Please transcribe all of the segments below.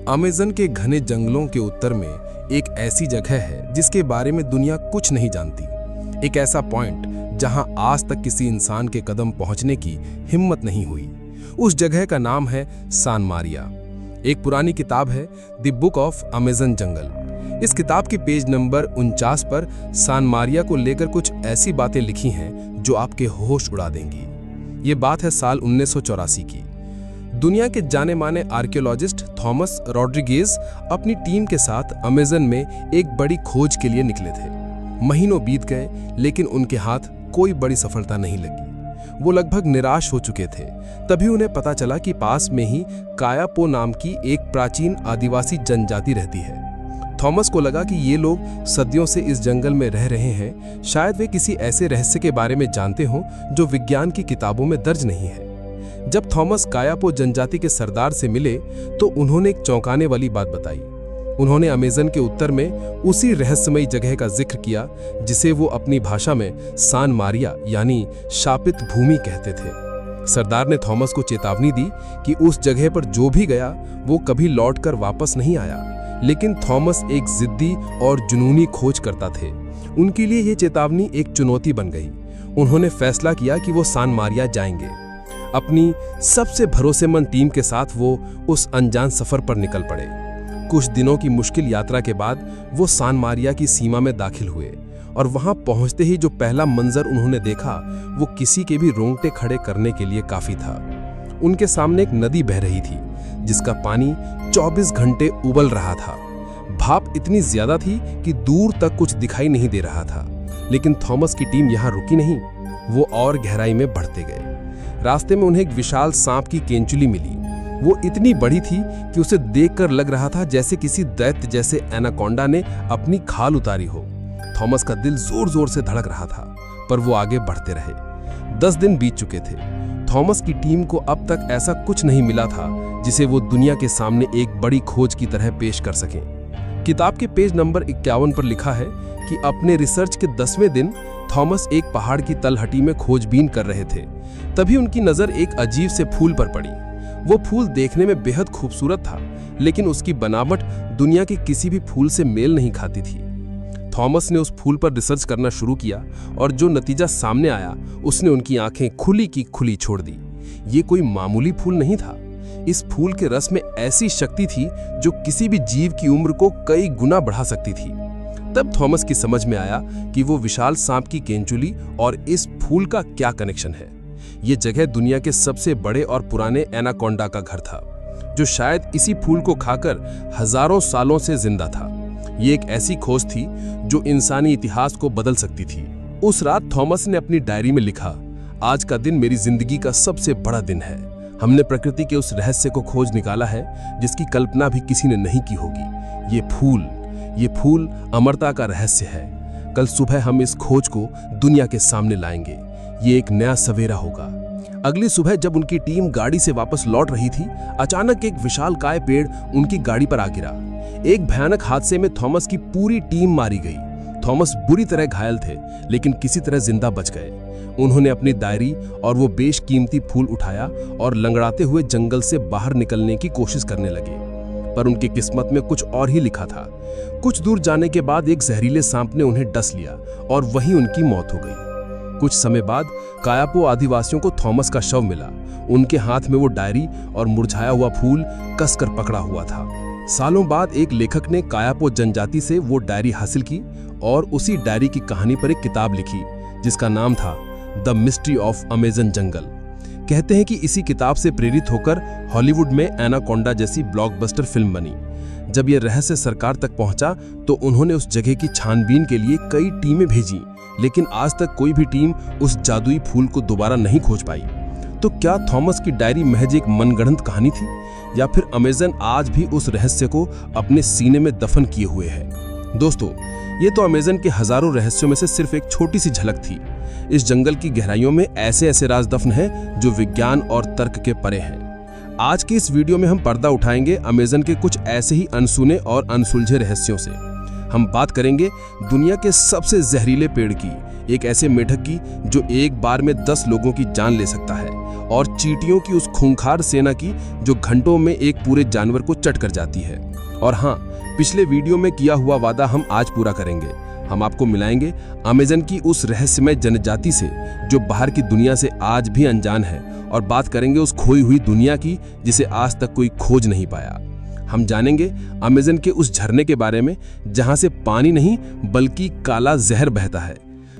Amazon के घने जंगलों के उत्तर में एक ऐसी जगह है जिसके बारे में दुनिया कुछ नहीं जानती। एक ऐसा पॉइंट जहां आज तक किसी इंसान के कदम पहुंचने की हिम्मत नहीं हुई। उस जगह का नाम है सान मारिया। एक पुरानी किताब है द बुक ऑफ अमेज़न जंगल। इस किताब के पेज नंबर 49 पर सान मारिया को लेकर कुछ ऐसी बातें लिखी हैं जो आपके होश उड़ा देंगी। ये बात है साल 1984 की। दुनिया के जाने माने आर्कियोलॉजिस्ट थॉमस रॉड्रिगेज अपनी टीम के साथ अमेज़न में एक बड़ी खोज के लिए निकले थे। महीनों बीत गए लेकिन उनके हाथ कोई बड़ी सफलता नहीं लगी। वो लगभग निराश हो चुके थे। तभी उन्हें पता चला कि पास में ही कायापो नाम की एक प्राचीन आदिवासी जनजाति रहती है। थॉमस को लगा कि ये लोग सदियों से इस जंगल में रह रहे हैं। शायद वे किसी ऐसे रहस्य के बारे में जानते हों जो विज्ञान की किताबों में दर्ज नहीं है। जब थॉमस कायापो जनजाति के सरदार से मिले तो उन्होंने एक चौंकाने वाली बात बताई। उन्होंने अमेज़न के उत्तर में उसी रहस्यमयी जगह का जिक्र किया जिसे वो अपनी भाषा में सान मारिया यानी शापित भूमि कहते थे। सरदार ने थॉमस को चेतावनी दी कि उस जगह पर जो भी गया वो कभी लौटकर वापस नहीं आया। लेकिन थॉमस एक जिद्दी और जुनूनी खोज करता थे। उनके लिए ये चेतावनी एक चुनौती बन गई। उन्होंने फैसला किया कि वो सान मारिया जाएंगे। अपनी सबसे भरोसेमंद टीम के साथ वो उस अनजान सफर पर निकल पड़े। कुछ दिनों की मुश्किल यात्रा के बाद वो सान मारिया की सीमा में दाखिल हुए और वहां पहुंचते ही जो पहला मंजर उन्होंने देखा वो किसी के भी रोंगटे खड़े करने के लिए काफी था। उनके सामने एक नदी बह रही थी जिसका पानी 24 घंटे उबल रहा था। भाप इतनी ज्यादा थी कि दूर तक कुछ दिखाई नहीं दे रहा था। लेकिन थॉमस की टीम यहां रुकी नहीं, वो और गहराई में बढ़ते गए। रास्ते में उन्हें एक विशाल सांप की केंचुली मिली। वो इतनी बड़ी थी कि उसे देखकर लग रहा था जैसे किसी दैत्य जैसे एनाकोंडा ने अपनी खाल उतारी हो। थॉमस का दिल जोर जोर से धड़क रहा था, पर वो आगे बढ़ते रहे। 10 दिन बीत चुके थे। थॉमस की टीम को अब तक ऐसा कुछ नहीं मिला था जिसे वो दुनिया के सामने एक बड़ी खोज की तरह पेश कर सकें। किताब के पेज नंबर 51 पर लिखा है कि अपने रिसर्च के 10वें दिन थॉमस एक पहाड़ की तलहटी में खोजबीन कर रहे थे। तभी उनकी नजर एक अजीब से फूल पर पड़ी। वो फूल देखने में बेहद खूबसूरत था, लेकिन उसकी बनावट दुनिया के किसी भी फूल से मेल नहीं खाती थी। थॉमस ने उस फूल पर रिसर्च करना शुरू किया और जो नतीजा सामने आया उसने उनकी आंखें खुली की खुली छोड़ दी। ये कोई मामूली फूल नहीं था। इस फूल के रस में ऐसी शक्ति थी जो किसी भी जीव की उम्र को कई गुना बढ़ा सकती थी। तब थॉमस की समझ में आया कि वो विशाल सांप की केंचुली और इस फूल का क्या कनेक्शन है। ये जगह दुनिया के सबसे बड़े और पुराने एनाकोंडा का घर था, जो शायद इसी फूल को खाकर हजारों सालों से जिंदा था। ये एक ऐसी खोज थी जो इंसानी इतिहास को बदल सकती थी। उस रात थॉमस ने अपनी डायरी में लिखा, आज का दिन मेरी जिंदगी का सबसे बड़ा दिन है। हमने प्रकृति के उस रहस्य को खोज निकाला है जिसकी कल्पना भी किसी ने नहीं की होगी। ये फूल अमरता का रहस्य है। कल सुबह हम इस खोज को दुनिया के सामने लाएंगे। ये एक नया सवेरा होगा। अगली सुबह जब उनकी टीम गाड़ी से वापस लौट रही थी, अचानक एक विशालकाय पेड़ उनकी गाड़ी पर आ गिरा। एक भयानक हादसे में थॉमस की पूरी टीम मारी गई। थॉमस बुरी तरह घायल थे, लेकिन किसी तरह जिंदा बच गए। उन्होंने अपनी डायरी और वो बेशकीमती फूल उठाया और लंगड़ाते हुए जंगल से बाहर निकलने की कोशिश करने लगे। पर उनकी किस्मत में कुछ और ही लिखा था। कुछ दूर जाने के बाद एक जहरीले सांप ने उन्हें डस लिया और वहीं उनकी मौत हो गई। कुछ समय बाद कायापो आदिवासियों को थॉमस का शव मिला। उनके हाथ में वो डायरी और मुरझाया हुआ फूल कसकर पकड़ा हुआ था। सालों बाद एक लेखक ने कायापो जनजाति से वो डायरी हासिल की और उसी डायरी की कहानी पर एक किताब लिखी जिसका नाम था द मिस्ट्री ऑफ अमेज़न जंगल। कहते हैं कि इसी किताब से प्रेरित होकर हॉलीवुड में एनाकोंडा जैसी ब्लॉकबस्टर फिल्म बनी। जब यह रहस्य सरकार तक पहुंचा तो उन्होंने उस जगह की छानबीन के लिए कई टीमें भेजी, लेकिन आज तक कोई भी टीम उस जादुई फूल को दोबारा नहीं खोज पाई। तो क्या थॉमस की डायरी महज एक मनगढ़ंत कहानी थी, या फिर अमेज़न आज भी उस रहस्य को अपने सीने में दफन किए हुए है? दोस्तों, ये तो अमेज़न के हजारों रहस्यों में से सिर्फ एक छोटी सी झलक थी। इस जंगल की गहराइयों में ऐसे ऐसे राज दफन हैं जो विज्ञान और तर्क के परे हैं। आज की इस वीडियो में हम पर्दा उठाएंगे अमेज़न के कुछ ऐसे ही अनसुने और अनसुलझे रहस्यों से। हम बात करेंगे दुनिया के सबसे जहरीले पेड़ की, एक ऐसे मेढक की जो एक बार में 10 लोगों की जान ले सकता है, और चींटियों की उस खूंखार सेना की जो घंटों में एक पूरे जानवर को चट कर जाती है। और हाँ, पिछले वीडियो में किया हुआ वादा हम आज पूरा करेंगे। हम आपको मिलाएंगे अमेज़न की उस रहस्यमय जनजाति से जो बाहर की दुनिया से आज भी अनजान है, और बात करेंगे उस खोई हुई दुनिया की जिसे आज तक कोई खोज नहीं पाया। हम जानेंगे अमेज़न के उस झरने के बारे में जहां से पानी नहीं बल्कि काला जहर बहता है।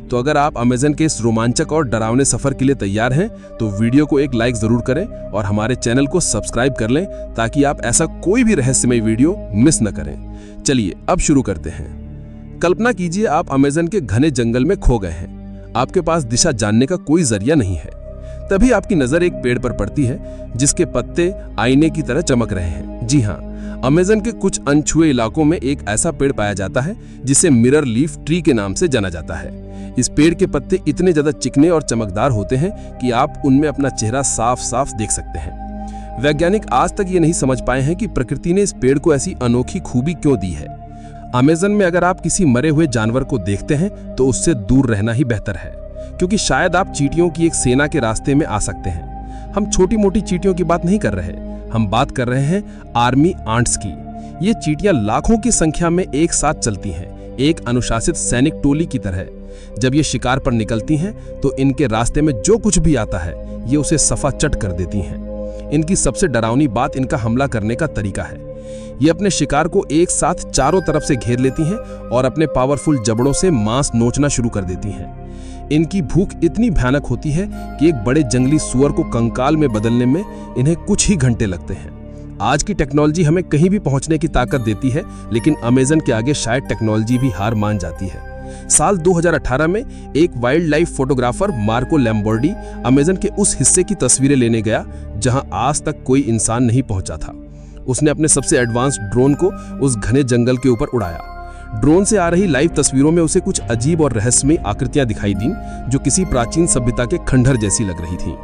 तो अगर आप अमेज़न के इस रोमांचक और डरावने सफर के लिए तैयार हैं तो वीडियो को एक लाइक जरूर करें और हमारे चैनल को सब्सक्राइब कर लें ताकि आप ऐसा कोई भी रहस्यमय वीडियो मिस न करें। चलिए अब शुरू करते हैं। कल्पना कीजिए आप अमेज़न के घने जंगल में खो गए हैं। आपके पास दिशा जानने का कोई जरिया नहीं है। तभी आपकी नजर एक पेड़ पर पड़ती है जिसके पत्ते आईने की तरह चमक रहे हैं। जी हाँ, अमेज़न के कुछ अनछुए इलाकों में एक ऐसा पेड़ पाया जाता है जिसे मिरर लीफ ट्री के नाम से जाना जाता है। इस पेड़ के पत्ते इतने ज्यादा चिकने और चमकदार होते हैं कि आप उनमें अपना चेहरा साफ साफ देख सकते हैं। वैज्ञानिक आज तक ये नहीं समझ पाए हैं कि प्रकृति ने इस पेड़ को ऐसी अनोखी खूबी क्यों दी है। अमेज़न में अगर आप किसी मरे हुए जानवर को देखते हैं तो उससे दूर रहना ही बेहतर है, क्योंकि शायद आप चींटियों की एक सेना के रास्ते में आ सकते हैं। हम छोटी मोटी चींटियों की बात नहीं कर रहे, हम बात कर रहे हैं आर्मी एंट्स की। ये चींटियां लाखों की संख्या में एक साथ चलती हैं, एक अनुशासित सैनिक टोली की तरह। जब ये शिकार पर निकलती हैं तो इनके रास्ते में जो कुछ भी आता है ये उसे सफा चट कर देती हैं। इनकी सबसे डरावनी बात इनका हमला करने का तरीका है। ये अपने शिकार को एक साथ चारों तरफ से घेर लेती हैं और अपने पावरफुल जबड़ों से मांस नोचना शुरू कर देती हैं। इनकी भूख इतनी भयानक होती है कि एक बड़े जंगली सुअर को कंकाल में बदलने में इन्हें कुछ ही घंटे लगते हैं। आज की टेक्नोलॉजी हमें कहीं भी पहुंचने की ताकत देती है, लेकिन अमेज़न के आगे शायद टेक्नोलॉजी भी हार मान जाती है। साल 2018 में एक wild life photographer Marco Lambordi Amazon के उस हिस्से की तस्वीरें लेने गया जहां आज तक कोई इंसान नहीं पहुंचा था। उसने अपने सबसे एडवांस ड्रोन को उस घने जंगल के ऊपर उड़ाया। ड्रोन से आ रही लाइव तस्वीरों में उसे कुछ अजीब और रहस्यमय आकृतियां दिखाई दीं जो किसी प्राचीन सभ्यता के खंडहर जैसी लग रही थीं।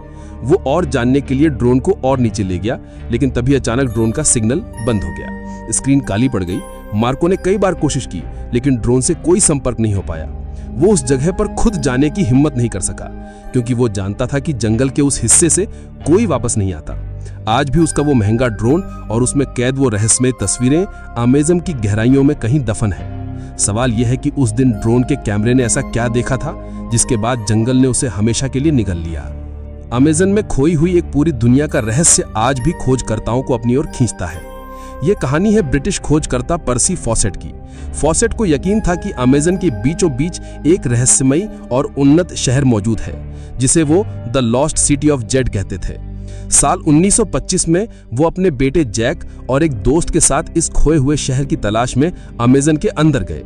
वो और जानने के लिए ड्रोन को और नीचे ले गया, लेकिन तभी अचानक ड्रोन का सिग्नल बंद हो गया। स्क्रीन काली पड़ गई। मार्को ने कई बार कोशिश की, लेकिन ड्रोन से कोई संपर्क नहीं हो पाया। वो उस जगह पर खुद जाने की हिम्मत नहीं कर सका, क्योंकि वो जानता था कि जंगल के उस हिस्से से कोई वापस नहीं आता। आज भी उसका वो महंगा ड्रोन और उसमें कैद वो रहस्यमय तस्वीरें अमेज़न की गहराइयों में कहीं दफन है। सवाल यह है कि उस दिन ड्रोन के कैमरे ने ऐसा क्या देखा था जिसके बाद जंगल ने उसे हमेशा के लिए निगल लिया। अमेज़न में खोई हुई एक पूरी दुनिया का रहस्य आज भी खोजकर्ताओं को अपनी ओर खींचता है। यह कहानी है ब्रिटिश खोजकर्ता पर्सी फॉसेट की। फॉसेट को यकीन था कि अमेज़न के बीचों बीच एक रहस्यमयी और उन्नत शहर मौजूद है जिसे वो the lost city of Z कहते थे। साल 1925 में वो अपने बेटे जैक और एक दोस्त के साथ इस खोए हुए शहर की तलाश में अमेज़न के अंदर गए।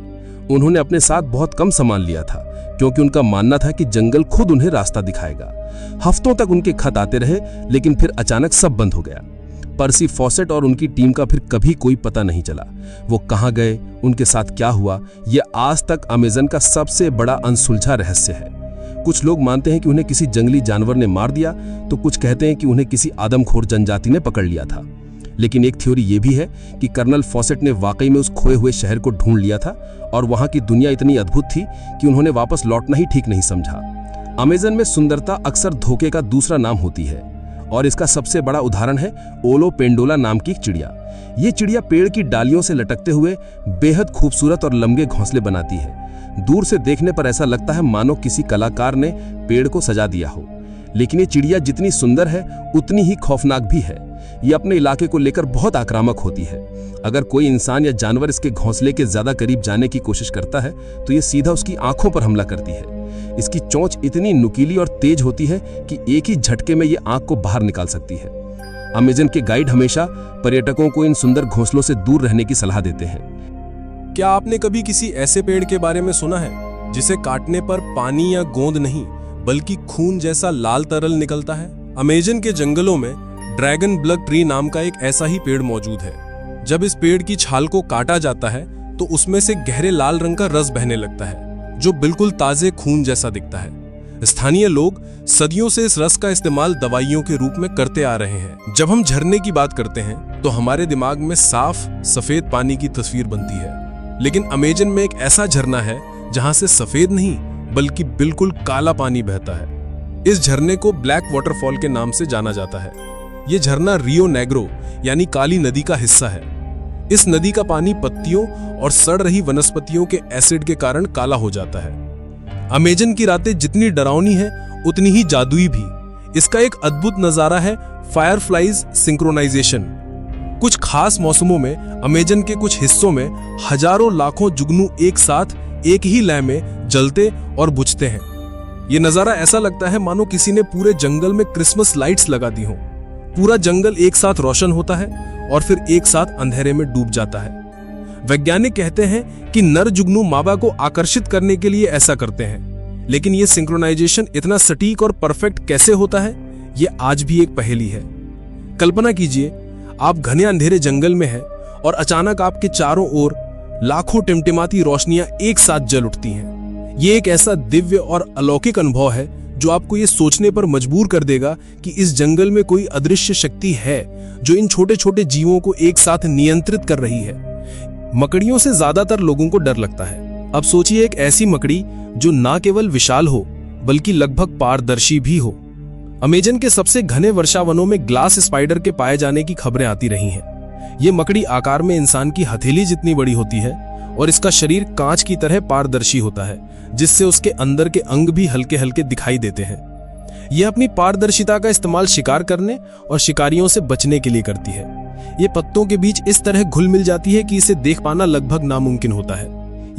उन्होंने अपने साथ बहुत कम सामान लिया था, क्योंकि उनका मानना था कि जंगल खुद उन्हें रास्ता दिखाएगा। हफ्तों तक उनके खत आते रहे, लेकिन फिर अचानक सब बंद हो गया। पर्सी फॉसेट और उनकी टीम का फिर कभी कोई पता नहीं चला। वो कहाँ गए, उनके साथ क्या हुआ, यह आज तक अमेज़न का सबसे बड़ा अनसुलझा रहस्य है। कुछ लोग मानते हैं कि उन्हें किसी जंगली जानवर ने मार दिया, तो कुछ कहते हैं कि उन्हें किसी आदमखोर जनजाति ने पकड़ लिया था। लेकिन एक थ्योरी ये भी है कि कर्नल फॉसेट ने वाकई में उस खोए हुए शहर को ढूंढ लिया था और वहां की दुनिया इतनी अद्भुत थी कि उन्होंने वापस लौटना ही ठीक नहीं समझा। अमेज़न में सुंदरता अक्सर धोखे का दूसरा नाम होती है, और इसका सबसे बड़ा उदाहरण है ओलो पेंडोला नाम की एक चिड़िया। ये चिड़िया पेड़ की डालियों से लटकते हुए बेहद खूबसूरत और लंबे घोंसले बनाती है। दूर से देखने पर ऐसा लगता है मानो किसी कलाकार ने पेड़ को सजा दिया हो। लेकिन ये चिड़िया जितनी सुंदर है उतनी ही खौफनाक भी है। ये अपने इलाके को लेकर बहुत आक्रामक होती है। अगर कोई इंसान या जानवर इसके घोंसले के ज्यादा करीब जाने की कोशिश करता है तो ये सीधा उसकी आंखों पर हमला करती है। इसकी चोंच इतनी नुकीली और तेज होती है कि एक ही झटके में ये आंख को बाहर निकाल सकती है। अमेज़न के गाइड हमेशा पर्यटकों को इन सुंदर घोंसलों से दूर रहने की सलाह देते हैं। क्या आपने कभी किसी ऐसे पेड़ के बारे में सुना है जिसे काटने पर पानी या गोंद नहीं बल्कि खून जैसा लाल तरल निकलता है? अमेज़न के जंगलों में ड्रैगन ब्लड ट्री नाम का एक ऐसा ही पेड़ मौजूद है। जब इस पेड़ की छाल को काटा जाता है तो उसमें से गहरे लाल रंग का रस बहने लगता है जो बिल्कुल ताजे खून जैसा दिखता है। स्थानीय लोग सदियों से इस रस का इस्तेमाल दवाइयों के रूप में करते आ रहे हैं। जब हम झरने की बात करते हैं तो हमारे दिमाग में साफ सफेद पानी की तस्वीर बनती है, लेकिन अमेज़न में एक ऐसा झरना है जहां से सफेद नहीं बल्कि बिल्कुल काला पानी बहता है। इस झरने को ब्लैक वाटरफॉल के नाम से जाना जाता है। यह झरना रियो नेग्रो यानी काली नदी का हिस्सा है। इस नदी का पानी पत्तियों और सड़ रही वनस्पतियों के एसिड के कारण काला हो जाता है। अमेजन की रातें जितनी डरावनी है उतनी ही जादुई भी। इसका एक अद्भुत नजारा है फायरफ्लाइज सिंक्रोनाइजेशन। कुछ खास मौसमों में अमेजन के कुछ हिस्सों में हजारों लाखों जुगनू एक साथ एक ही लय में जलते और बुझते हैं। यह नजारा ऐसा लगता है मानो किसी ने पूरे जंगल में क्रिसमस लाइट्स लगा दी हो। पूरा जंगल एक साथ रोशन होता है और फिर एक साथ अंधेरे में डूब जाता है। वैज्ञानिक कहते हैं कि नर जुगनू मादा को आकर्षित करने के लिए ऐसा करते हैं, लेकिन यह सिंक्रोनाइजेशन इतना सटीक और परफेक्ट कैसे होता है, यह आज भी एक पहेली है। कल्पना कीजिए, आप घने अंधेरे जंगल में हैं और अचानक आपके चारों ओर लाखों टिमटिमाती रोशनियां एक साथ जल उठती हैं। ये एक ऐसा दिव्य और अलौकिक अनुभव है जो आपको ये सोचने पर मजबूर कर देगा कि इस जंगल में कोई अदृश्य शक्ति है जो इन छोटे छोटे जीवों को एक साथ नियंत्रित कर रही है। मकड़ियों से ज्यादातर लोगों को डर लगता है। अब सोचिए एक ऐसी मकड़ी जो ना केवल विशाल हो बल्कि लगभग पारदर्शी भी हो। अमेजन के सबसे घने वर्षावनों में ग्लास स्पाइडर के पाए जाने की खबरें आती रही हैं। ये मकड़ी आकार में इंसान की हथेली जितनी बड़ी होती है और इसका शरीर कांच की तरह पारदर्शी होता है, जिससे उसके अंदर के अंग भी हल्के हल्के दिखाई देते हैं। यह अपनी पारदर्शिता का इस्तेमाल शिकार करने और शिकारियों से बचने के लिए करती है। ये पत्तों के बीच इस तरह घुल मिल जाती है कि इसे देख पाना लगभग नामुमकिन होता है।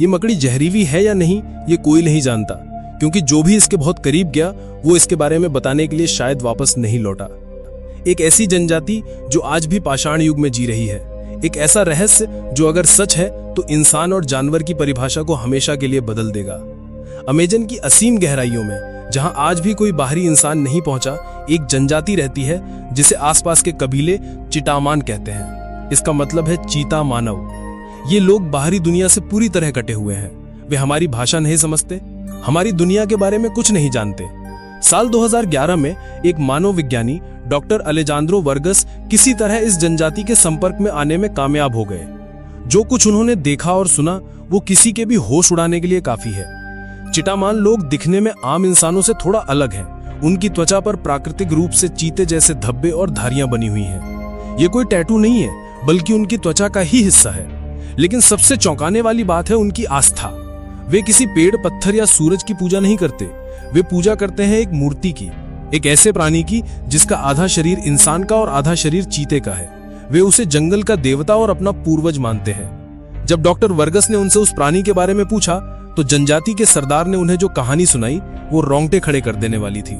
ये मकड़ी जहरीली है या नहीं ये कोई नहीं जानता, क्योंकि जो भी इसके बहुत करीब गया वो इसके बारे में बताने के लिए शायद वापस नहीं लौटा। एक ऐसी जनजाति जो आज भी पाषाण युग में जी रही है, एक ऐसा रहस्य जो अगर सच है तो इंसान और जानवर की परिभाषा को हमेशा के लिए बदल देगा। अमेजन की असीम गहराइयों में जहां आज भी कोई बाहरी इंसान नहीं पहुंचा, एक जनजाति रहती है जिसे आसपास के कबीले चिटामान कहते हैं। इसका मतलब है चीता मानव। ये लोग बाहरी दुनिया से पूरी तरह कटे हुए हैं। वे हमारी भाषा नहीं समझते, हमारी दुनिया के बारे में कुछ नहीं जानते। साल 2011 में एक मानव विज्ञानी डॉक्टर अलेजांद्रो वर्गस किसी तरह इस जनजाति के संपर्क में आने में कामयाब हो गए। जो कुछ उन्होंने देखा और सुना वो किसी के भी होश उड़ाने के लिए काफी है। चिटामान लोग दिखने में आम इंसानों से थोड़ा अलग हैं। उनकी त्वचा पर प्राकृतिक रूप से चीते जैसे धब्बे और धारियां बनी हुई हैं। ये कोई टैटू नहीं है, बल्कि उनकी त्वचा का ही हिस्सा है। लेकिन सबसे चौंकाने वाली बात है उनकी आस्था। वे किसी पेड़, पत्थर या सूरज की पूजा नहीं करते। वे पूजा करते हैं एक मूर्ति की, एक ऐसे प्राणी की जिसका आधा शरीर इंसान का और आधा शरीर चीते का है। वे उसे जंगल का देवता और अपना पूर्वज मानते हैं। जब डॉक्टर वर्गस ने उनसे उस प्राणी के बारे में पूछा तो जनजाति के सरदार ने उन्हें जो कहानी सुनाई वो रोंगटे खड़े कर देने वाली थी।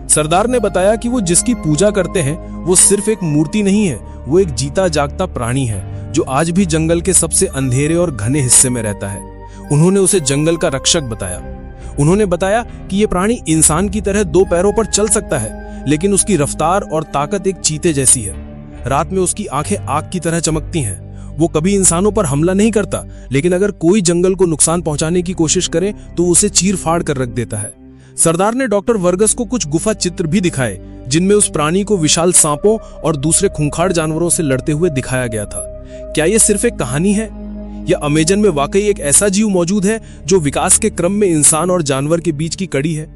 सरदार ने बताया कि वो जिसकी पूजा करते हैं वो सिर्फ एक मूर्ति नहीं है, वो एक जीता जागता प्राणी है जो आज भी जंगल के सबसे अंधेरे और घने हिस्से में रहता है। उन्होंने उसे जंगल का रक्षक बताया। उन्होंने बताया कि ये प्राणी इंसान की तरह 2 पैरों पर चल सकता है, लेकिन उसकी रफ्तार और ताकत एक चीते जैसी है। रात में उसकी आंखें आग की तरह चमकती हैं। वो कभी इंसानों पर हमला नहीं करता, लेकिन अगर कोई जंगल को नुकसान पहुंचाने की कोशिश करे तो उसे चीर फाड़ कर रख देता है। सरदार ने डॉक्टर वर्गस को कुछ गुफा चित्र भी दिखाए जिनमें उस प्राणी को विशाल सांपों और दूसरे खूंखार जानवरों से लड़ते हुए दिखाया गया था। क्या यह सिर्फ एक कहानी है या अमेजन में वाकई एक ऐसा जीव मौजूद है जो विकास के क्रम में इंसान और जानवर के बीच की कड़ी है?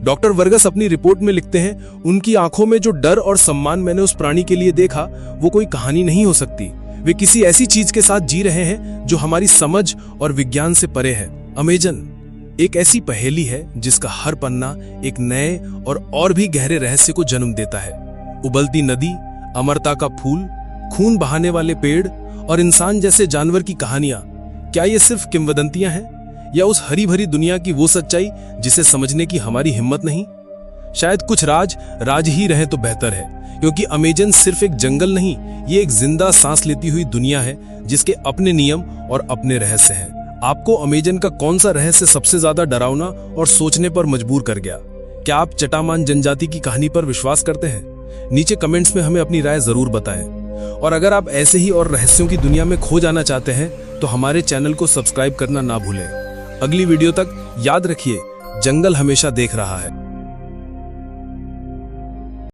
डॉक्टर वर्गस अपनी रिपोर्ट में लिखते हैं, उनकी आंखों में जो डर और सम्मान मैंने उस प्राणी के लिए देखा वो कोई कहानी नहीं हो सकती। वे किसी ऐसी चीज के साथ जी रहे हैं जो हमारी समझ और विज्ञान से परे है। अमेजन एक ऐसी पहेली है जिसका हर पन्ना एक नए और भी गहरे रहस्य को जन्म देता है। उबलती नदी, अमरता का फूल, खून बहाने वाले पेड़ और इंसान जैसे जानवर की कहानियां, क्या ये सिर्फ किंवदंतियां हैं या उस हरी भरी दुनिया की वो सच्चाई जिसे समझने की हमारी हिम्मत नहीं? शायद कुछ राज ही रहे तो बेहतर है, क्योंकि अमेजन सिर्फ एक जंगल नहीं, ये एक जिंदा सांस लेती हुई दुनिया है जिसके अपने नियम और अपने रहस्य हैं। आपको अमेजन का कौन सा रहस्य सबसे ज्यादा डरावना और सोचने पर मजबूर कर गया? क्या आप चटामान जनजाति की कहानी पर विश्वास करते हैं? नीचे कमेंट्स में हमें अपनी राय जरूर बताएं। और अगर आप ऐसे ही और रहस्यों की दुनिया में खो जाना चाहते हैं तो हमारे चैनल को सब्सक्राइब करना ना भूलें। अगली वीडियो तक याद रखिए, जंगल हमेशा देख रहा है।